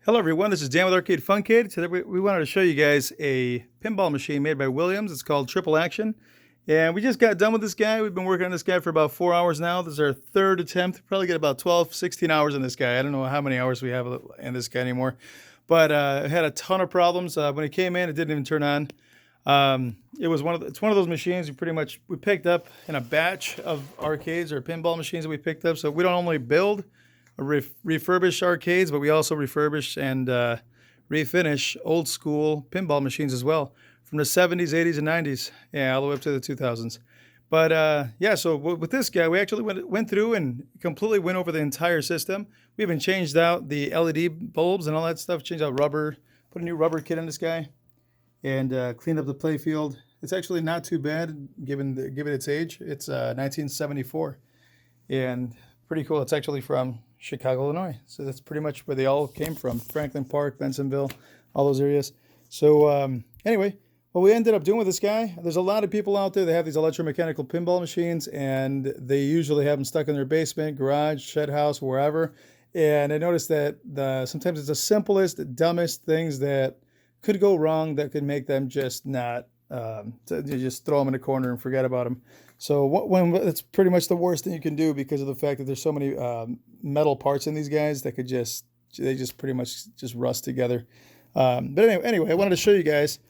Hello everyone, this is Dan with Arcade Fun Kid. Today we wanted to show you guys a pinball machine made by Williams. It's called Triple Action. And we just got done with this guy. We've been working on this guy for about 4 hours now. This is our third attempt. Probably get about 12, 16 hours in this guy. I don't know how many hours we have in this guy anymore. But it had a ton of problems. When it came in, it didn't even turn on. It's one of those machines we picked up in a batch of arcades or pinball machines that we picked up. So we don't only build refurbish arcades, but we also refurbish and refinish old school pinball machines as well from the 70s, 80s, and 90s, yeah, all the way up to the 2000s. But yeah, so with this guy, we actually went through and completely went over the entire system. We even changed out the LED bulbs and all that stuff, changed out rubber, put a new rubber kit in this guy, and cleaned up the play field. It's actually not too bad given its age. It's 1974, and pretty cool. It's actually from Chicago, Illinois. So that's pretty much where they all came from. Franklin Park, Bensonville, all those areas. So anyway, what we ended up doing with this guy, there's a lot of people out there that have these electromechanical pinball machines, and they usually have them stuck in their basement, garage, shed house, wherever. And I noticed that sometimes it's the simplest, dumbest things that could go wrong that could make them just not, you just throw them in a corner and forget about them. So it's pretty much the worst thing you can do because of the fact that there's so many metal parts in these guys that they just pretty much just rust together. But anyway, I wanted to show you guys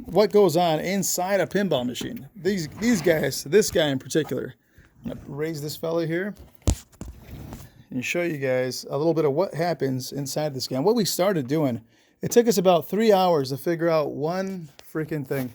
what goes on inside a pinball machine. These guys, this guy in particular. I'm gonna raise this fella here and show you guys a little bit of what happens inside this guy. And what we started doing, it took us about 3 hours to figure out one freaking thing.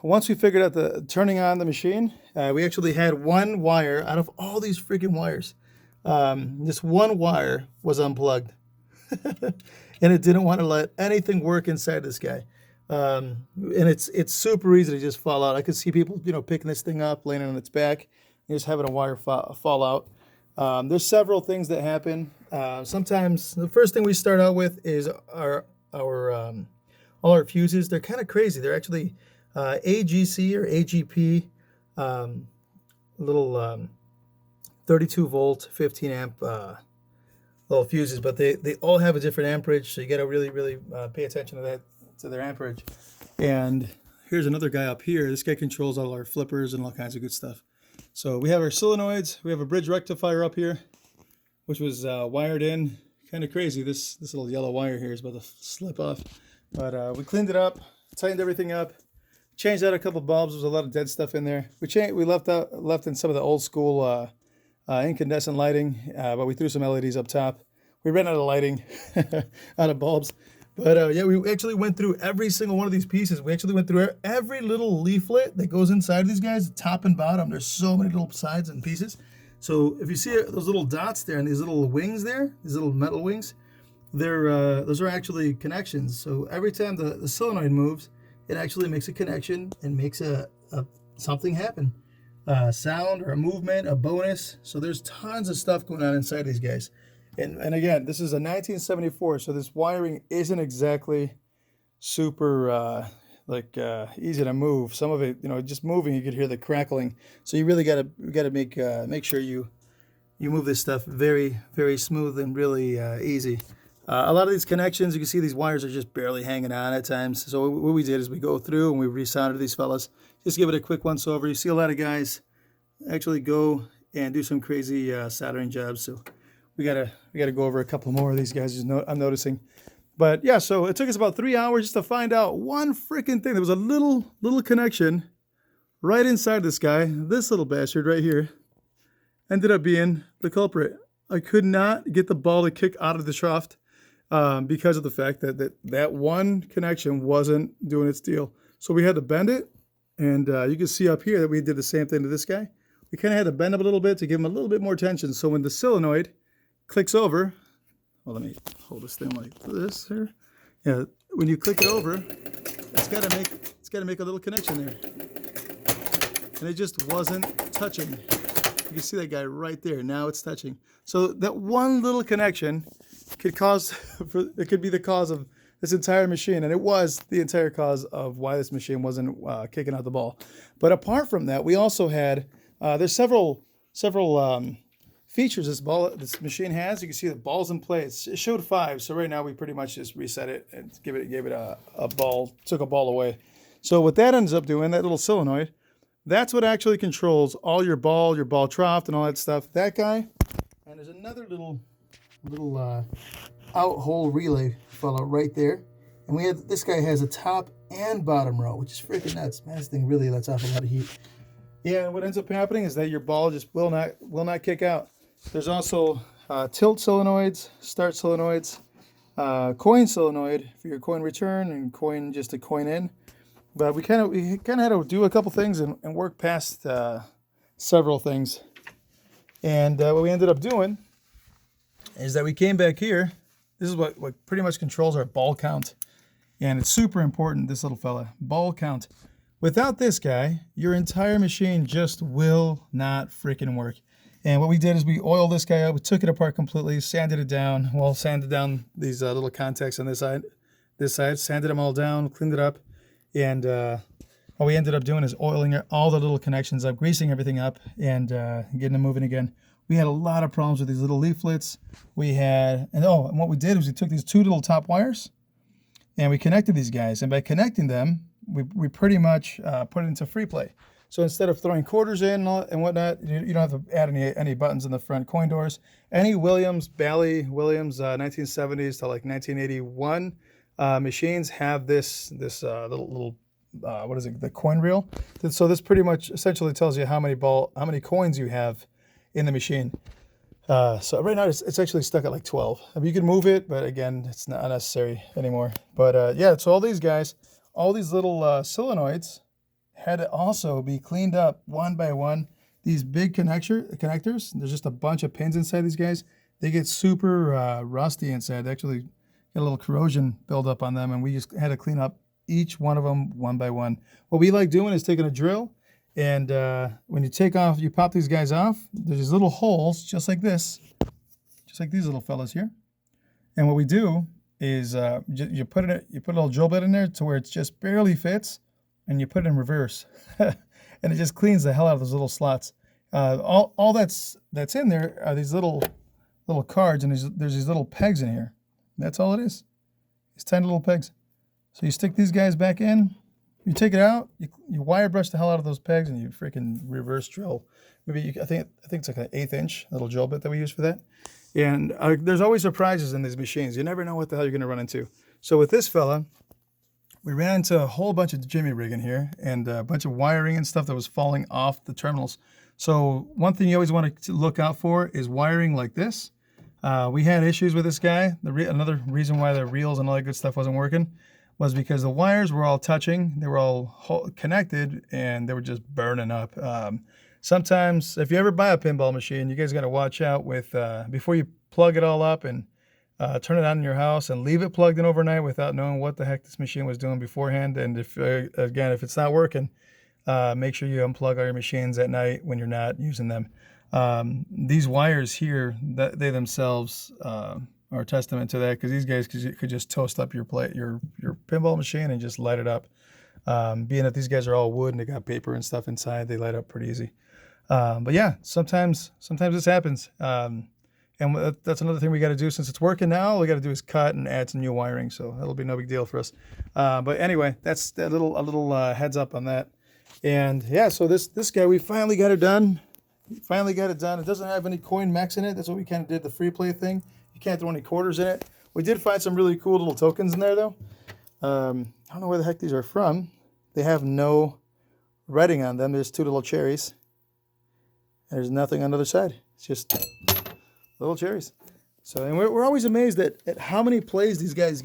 Once we figured out turning on the machine, we actually had one wire out of all these freaking wires. This one wire was unplugged and it didn't want to let anything work inside this guy. And it's super easy to just fall out. I could see people, picking this thing up, laying it on its back, and just having a wire fall out. There's several things that happen. Sometimes the first thing we start out with is all our fuses. They're kind of crazy. They're actually AGC or AGP, little 32 volt, 15 amp little fuses, but they all have a different amperage, so you got to really pay attention to their amperage. And here's another guy up here. This guy controls all our flippers and all kinds of good stuff. So we have our solenoids. We have a bridge rectifier up here, which was wired in. Kind of crazy. This little yellow wire here is about to slip off. But we cleaned it up, tightened everything up, changed out a couple bulbs. There was a lot of dead stuff in there. We left in some of the old school incandescent lighting, but we threw some LEDs up top. We ran out of lighting, out of bulbs. But yeah, we actually went through every single one of these pieces. We actually went through every little leaflet that goes inside these guys, top and bottom. There's so many little sides and pieces. So if you see those little dots there and these little wings there, these little metal wings, those are actually connections. So every time the solenoid moves, it actually makes a connection and makes something happen. Sound or a movement, a bonus. So there's tons of stuff going on inside these guys. And again, this is a 1974, so this wiring isn't exactly super easy to move. Some of it, just moving, you could hear the crackling. So you really gotta make sure you move this stuff very, very smooth and really easy. A lot of these connections, you can see these wires are just barely hanging on at times. So what we did is we go through and we resoldered these fellas. Just give it a quick once over. You see a lot of guys actually go and do some crazy soldering jobs. So we gotta go over a couple more of these guys. I'm noticing. But yeah, so it took us about 3 hours just to find out one freaking thing. There was a little connection right inside this guy. This little bastard right here ended up being the culprit. I could not get the ball to kick out of the shaft. Because of the fact that one connection wasn't doing its deal. So we had to bend it, and you can see up here that we did the same thing to this guy. We kind of had to bend him a little bit to give him a little bit more tension. So when the solenoid clicks over, well, let me hold this thing like this here. Yeah, when you click it over, it's got to make a little connection there, and it just wasn't touching. You can see that guy right there. Now it's touching. So that one little connection could be the cause of this entire machine, and it was the entire cause of why this machine wasn't kicking out the ball. But apart from that, we also had there's several features this machine has. You can see the ball's in play. It showed 5, so right now we pretty much just reset it and gave it a ball, took a ball away. So what that ends up doing, that little solenoid, that's what actually controls all your ball trough and all that stuff. That guy, and there's another little out hole relay fellow right there. And this guy has a top and bottom row, which is freaking nuts. Man, this thing really lets off a lot of heat. Yeah, what ends up happening is that your ball just will not kick out. There's also tilt solenoids, start solenoids, coin solenoid for your coin return, and coin just a coin in. But we kind of had to do a couple things and work past several things. And what we ended up doing is that we came back here. This is what pretty much controls our ball count. And it's super important, this little fella, ball count. Without this guy, your entire machine just will not freaking work. And what we did is we oiled this guy up, we took it apart completely, sanded it down. Well, sanded down these little contacts on this side, sanded them all down, cleaned it up. And what we ended up doing is oiling all the little connections up, greasing everything up, and getting them moving again. We had a lot of problems with these little leaflets. And what we did was we took these 2 little top wires, and we connected these guys. And by connecting them, we pretty much put it into free play. So instead of throwing quarters in and whatnot, you don't have to add any buttons in the front coin doors. Any Bally Williams 1970s to like 1981 machines have this little what is it, the coin reel. So this pretty much essentially tells you how many coins you have in the machine. So right now it's actually stuck at like 12. I mean, you can move it, but again, it's not necessary anymore. But yeah, so all these guys, all these little solenoids had to also be cleaned up one by one. These big connectors, there's just a bunch of pins inside these guys. They get super rusty inside. They actually get a little corrosion build up on them, and we just had to clean up each one of them one by one. What we like doing is taking a drill, and when you pop these guys off, there's these little holes just like this, just like these little fellas here. And what we do is you put a little drill bit in there to where it just barely fits, and you put it in reverse, and it just cleans the hell out of those little slots. All that's in there are these little cards, and there's these little pegs in here. That's all it is. It's tiny little pegs. So you stick these guys back in, you take it out, you wire brush the hell out of those pegs, and you freaking reverse drill. Maybe I think it's like an 1/8 inch little drill bit that we use for that. And there's always surprises in these machines. You never know what the hell you're going to run into. So with this fella, we ran into a whole bunch of jimmy rigging here and a bunch of wiring and stuff that was falling off the terminals. So one thing you always want to look out for is wiring like this. We had issues with this guy. Another reason why the reels and all that good stuff wasn't working was because the wires were all touching. They were all connected, and they were just burning up. Sometimes, if you ever buy a pinball machine, you guys got to watch out with before you plug it all up and turn it on in your house and leave it plugged in overnight without knowing what the heck this machine was doing beforehand. And if it's not working, make sure you unplug all your machines at night when you're not using them. These wires here, they themselves are a testament to that, because these guys could just toast up your pinball machine and just light it up. Being that these guys are all wood and they got paper and stuff inside, they light up pretty easy. But yeah, sometimes this happens. And that's another thing we got to do. Since it's working now, all we got to do is cut and add some new wiring. So that'll be no big deal for us. But anyway, that's a little heads up on that. And yeah, so this guy, we finally got it done. It doesn't have any coin mechs in it. That's what we kind of did, the free play thing. You can't throw any quarters in it. We did find some really cool little tokens in there, though. I don't know where the heck these are from. They have no writing on them. There's 2 little cherries. And there's nothing on the other side. It's just little cherries. So, and we're always amazed at how many plays these guys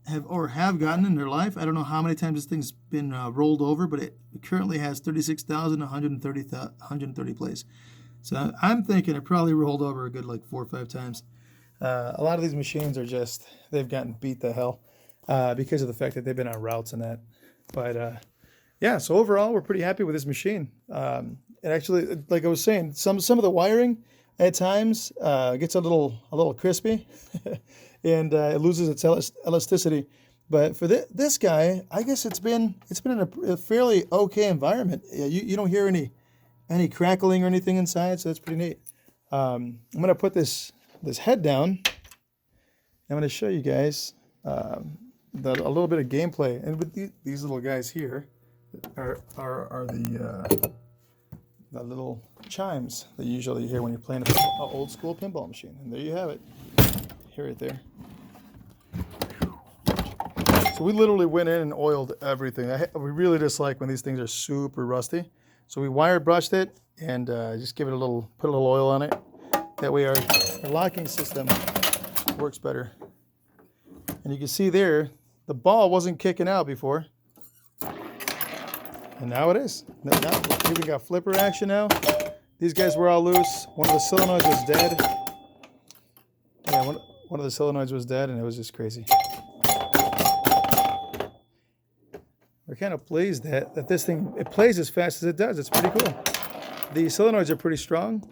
have gotten in their life. I don't know how many times this thing's been rolled over, but it currently has 36,130 plays. So I'm thinking it probably rolled over a good like 4 or 5 times. A lot of these machines they've gotten beat the hell because of the fact that they've been on routes and that. But yeah, so overall, we're pretty happy with this machine. It actually, like I was saying, some of the wiring at times gets a little crispy, and it loses its elasticity. But for this guy, I guess it's been in a fairly okay environment. You don't hear any crackling or anything inside, so that's pretty neat. I'm going to put this head down. I'm going to show you guys a little bit of gameplay. And with these little guys here are the little chimes that you usually hear when you're playing an old school pinball machine. And there you have it. Hear it there. So we literally went in and oiled everything. We really dislike when these things are super rusty. So we wire brushed it and just give it put a little oil on it. That way our locking system works better. And you can see there, the ball wasn't kicking out before. And now it is. Now we even got flipper action now. These guys were all loose. One of the solenoids was dead. Yeah, one of the solenoids was dead, and it was just crazy. We're kind of pleased that this thing, it plays as fast as it does. It's pretty cool. The solenoids are pretty strong.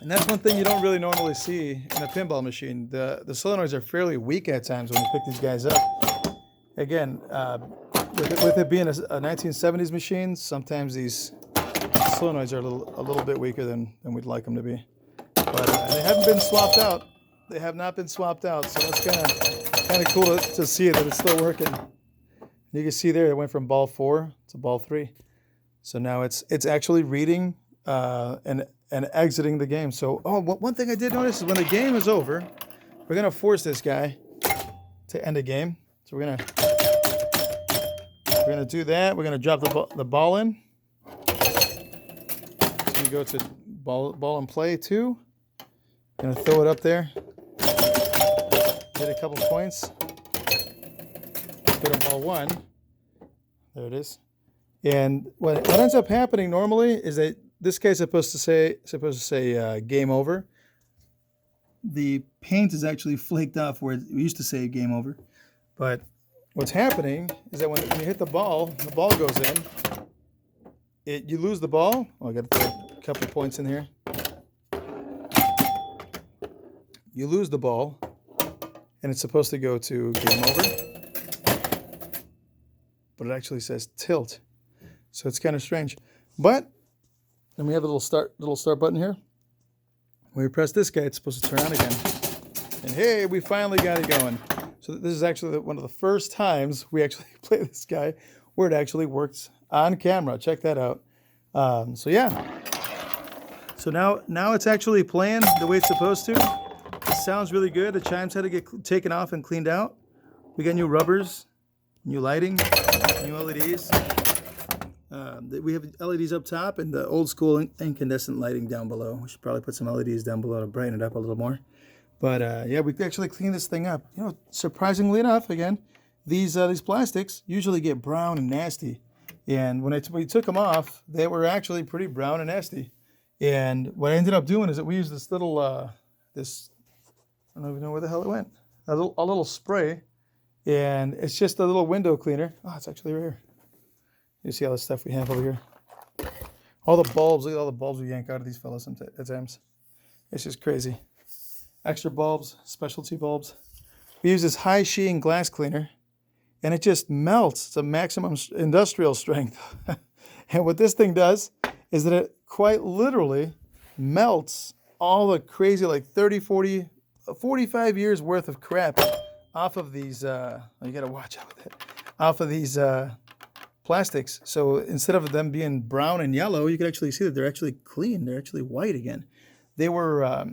And that's one thing you don't really normally see in a pinball machine. The solenoids are fairly weak at times when you pick these guys up. Again, with it being a 1970s machine, sometimes these solenoids are a little bit weaker than we'd like them to be. But they haven't been swapped out. They have not been swapped out, so it's kind of cool to see that it's still working. You can see there it went from ball 4 to ball 3. So now it's actually reading and exiting the game. So one thing I did notice is when the game is over, we're gonna force this guy to end the game. So we're gonna do that. We're gonna drop the ball in. We're gonna go to ball and play 2. Gonna throw it up there. Get a couple points. Go to ball 1. There it is. And what ends up happening normally is that this guy's supposed to say game over. The paint is actually flaked off where we used to say game over. But what's happening is that when you hit the ball goes in. You lose the ball. Oh, I got to throw a couple points in here. You lose the ball, and it's supposed to go to game over. But it actually says tilt. So it's kind of strange. But then we have a little start button here. When we press this guy, it's supposed to turn on again. And hey, we finally got it going. So this is actually one of the first times we actually play this guy where it actually works on camera. Check that out. So yeah. So now it's actually playing the way it's supposed to. It sounds really good. The chimes had to get taken off and cleaned out. We got new rubbers, new lighting, new LEDs. We have LEDs up top and the old school incandescent lighting down below. We should probably put some LEDs down below to brighten it up a little more. But yeah, we actually cleaned this thing up. You know, surprisingly enough, again, these plastics usually get brown and nasty. And when we took them off, they were actually pretty brown and nasty. And what I ended up doing is that we used this little, I don't even know where the hell it went. A little spray. And it's just a little window cleaner. Oh, it's actually right here. You see all the stuff we have over here. All the bulbs, look at all the bulbs we yank out of these fellas at times. It's just crazy. Extra bulbs, specialty bulbs. We use this high sheen glass cleaner, and it just melts to maximum industrial strength. And what this thing does is that it quite literally melts all the crazy, like 30, 40, 45 years worth of crap off of these, you gotta watch out with it, off of these plastics. So instead of them being brown and yellow, you can actually see that they're actually clean. They're actually white again. They were a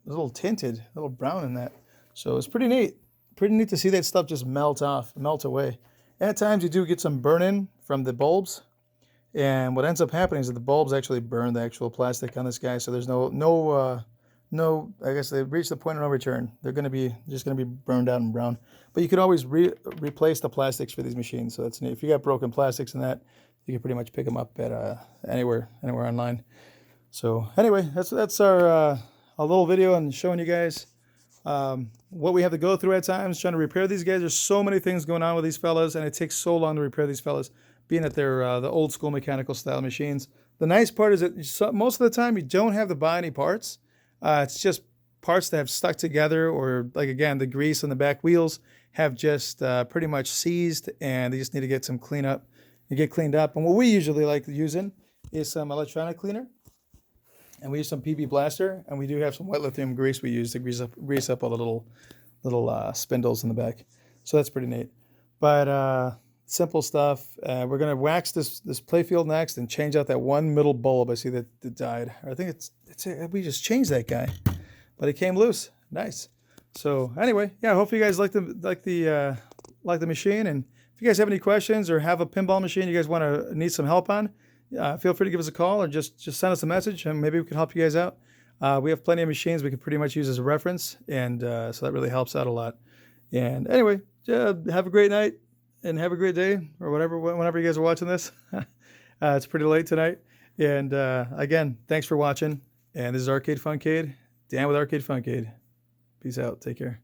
little tinted, a little brown in that. So it's pretty neat. Pretty neat to see that stuff just melt away. And at times you do get some burn-in from the bulbs. And what ends up happening is that the bulbs actually burn the actual plastic on this guy. So there's no, I guess they've reached the point of no return. They're just going to be burned out and brown. But you can always replace the plastics for these machines. So that's neat. If you got broken plastics in that, you can pretty much pick them up at anywhere online. So anyway, that's our little video and showing you guys what we have to go through at times trying to repair these guys. There's so many things going on with these fellas, and it takes so long to repair these fellas, being that they're the old school mechanical style machines. The nice part is that most of the time you don't have to buy any parts. It's just parts that have stuck together, or like again, the grease on the back wheels have just pretty much seized, and they just need to get some cleanup and get cleaned up. And what we usually like using is some electronic cleaner. And we use some PB Blaster, and we do have some white lithium grease we use to grease up all the little spindles in the back. So that's pretty neat. But simple stuff. We're gonna wax this playfield next and change out that one middle bulb I see that died. I think we just changed that guy, but it came loose. Nice. So anyway, yeah, hopefully you guys like the machine, and if you guys have any questions or have a pinball machine you guys need some help on, feel free to give us a call or just send us a message, and maybe we can help you guys out. We have plenty of machines we can pretty much use as a reference, and so that really helps out a lot. And anyway, have a great night and have a great day, or whenever you guys are watching this. It's pretty late tonight. And again, thanks for watching. And this is Arcade Funkade. Dan with Arcade Funkade. Peace out. Take care.